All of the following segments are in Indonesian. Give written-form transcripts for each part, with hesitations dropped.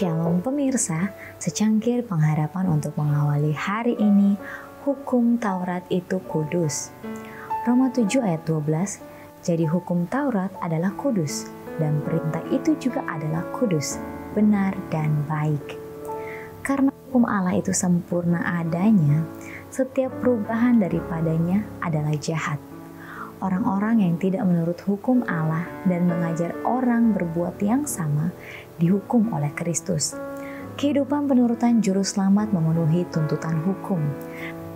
Shalom pemirsa, secangkir pengharapan untuk mengawali hari ini. Hukum Taurat itu kudus. Roma 7 ayat 12, jadi hukum Taurat adalah kudus, dan perintah itu juga adalah kudus, benar dan baik. Karena hukum Allah itu sempurna adanya, setiap perubahan daripadanya adalah jahat. Orang-orang yang tidak menurut hukum Allah dan mengajar orang berbuat yang sama dihukum oleh Kristus. Kehidupan penurutan juru selamat memenuhi tuntutan hukum.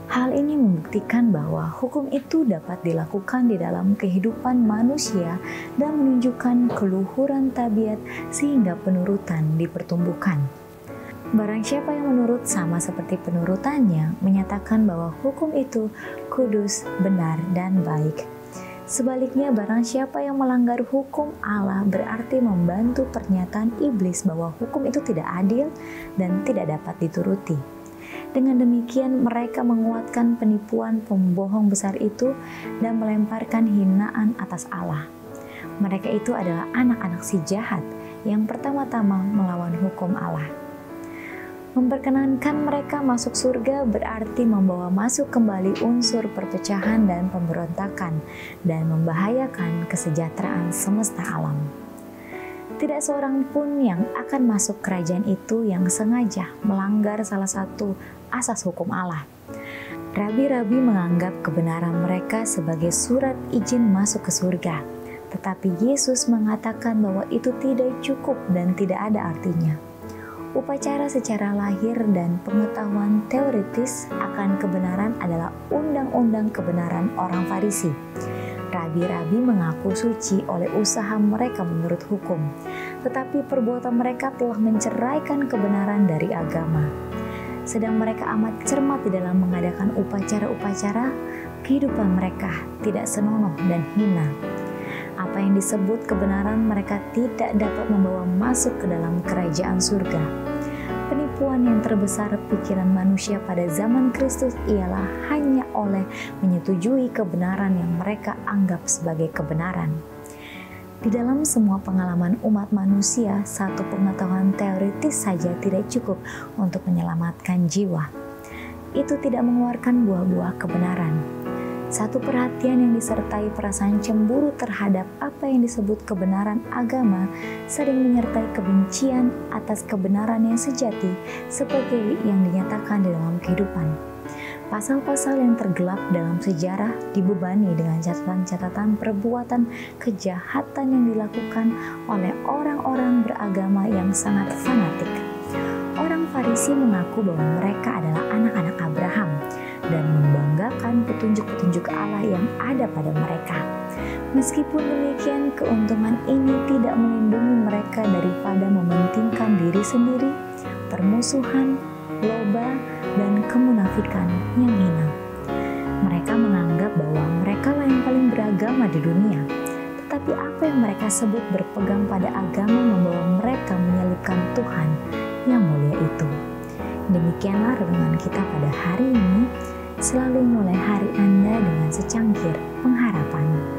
Hal ini membuktikan bahwa hukum itu dapat dilakukan di dalam kehidupan manusia dan menunjukkan keluhuran tabiat sehingga penurutan dipertumbuhkan. Barang siapa yang menurut sama seperti penurutannya menyatakan bahwa hukum itu kudus, benar, dan baik. Sebaliknya, barang siapa yang melanggar hukum Allah berarti membantu pernyataan iblis bahwa hukum itu tidak adil dan tidak dapat dituruti. Dengan demikian, mereka menguatkan penipuan pembohong besar itu dan melemparkan hinaan atas Allah. Mereka itu adalah anak-anak si jahat yang pertama-tama melawan hukum Allah. Memperkenankan mereka masuk surga berarti membawa masuk kembali unsur perpecahan dan pemberontakan dan membahayakan kesejahteraan semesta alam. Tidak seorang pun yang akan masuk kerajaan itu yang sengaja melanggar salah satu asas hukum Allah. Rabi-rabi menganggap kebenaran mereka sebagai surat izin masuk ke surga. Tetapi Yesus mengatakan bahwa itu tidak cukup dan tidak ada artinya. Upacara secara lahir dan pengetahuan teoritis akan kebenaran adalah undang-undang kebenaran orang Farisi. Rabi-rabi mengaku suci oleh usaha mereka menurut hukum, tetapi perbuatan mereka telah menceraikan kebenaran dari agama. Sedang mereka amat cermat di dalam mengadakan upacara-upacara, kehidupan mereka tidak senonoh dan hina. Apa yang disebut kebenaran mereka tidak dapat membawa masuk ke dalam kerajaan surga. Penipuan yang terbesar pikiran manusia pada zaman Kristus ialah hanya oleh menyetujui kebenaran yang mereka anggap sebagai kebenaran. Di dalam semua pengalaman umat manusia, satu pengetahuan teoritis saja tidak cukup untuk menyelamatkan jiwa. Itu tidak mengeluarkan buah-buah kebenaran. Satu perhatian yang disertai perasaan cemburu terhadap apa yang disebut kebenaran agama sering menyertai kebencian atas kebenaran yang sejati seperti yang dinyatakan di dalam kehidupan. Pasal-pasal yang tergelap dalam sejarah dibebani dengan catatan-catatan perbuatan kejahatan yang dilakukan oleh orang-orang beragama yang sangat fanatik. Orang Farisi mengaku bahwa mereka adalah anak-anak Abraham dan membanggakan petunjuk-petunjuk Allah yang ada pada mereka. Meskipun demikian, keuntungan ini tidak melindungi mereka daripada mementingkan diri sendiri, permusuhan, loba, dan kemunafikan yang hina. Mereka menganggap bahwa mereka lah yang paling beragama di dunia. Tetapi apa yang mereka sebut berpegang pada agama membawa mereka menyalibkan Tuhan yang mulia itu. Demikianlah renungan kita pada hari ini. Selalu mulai hari Anda dengan secangkir pengharapan.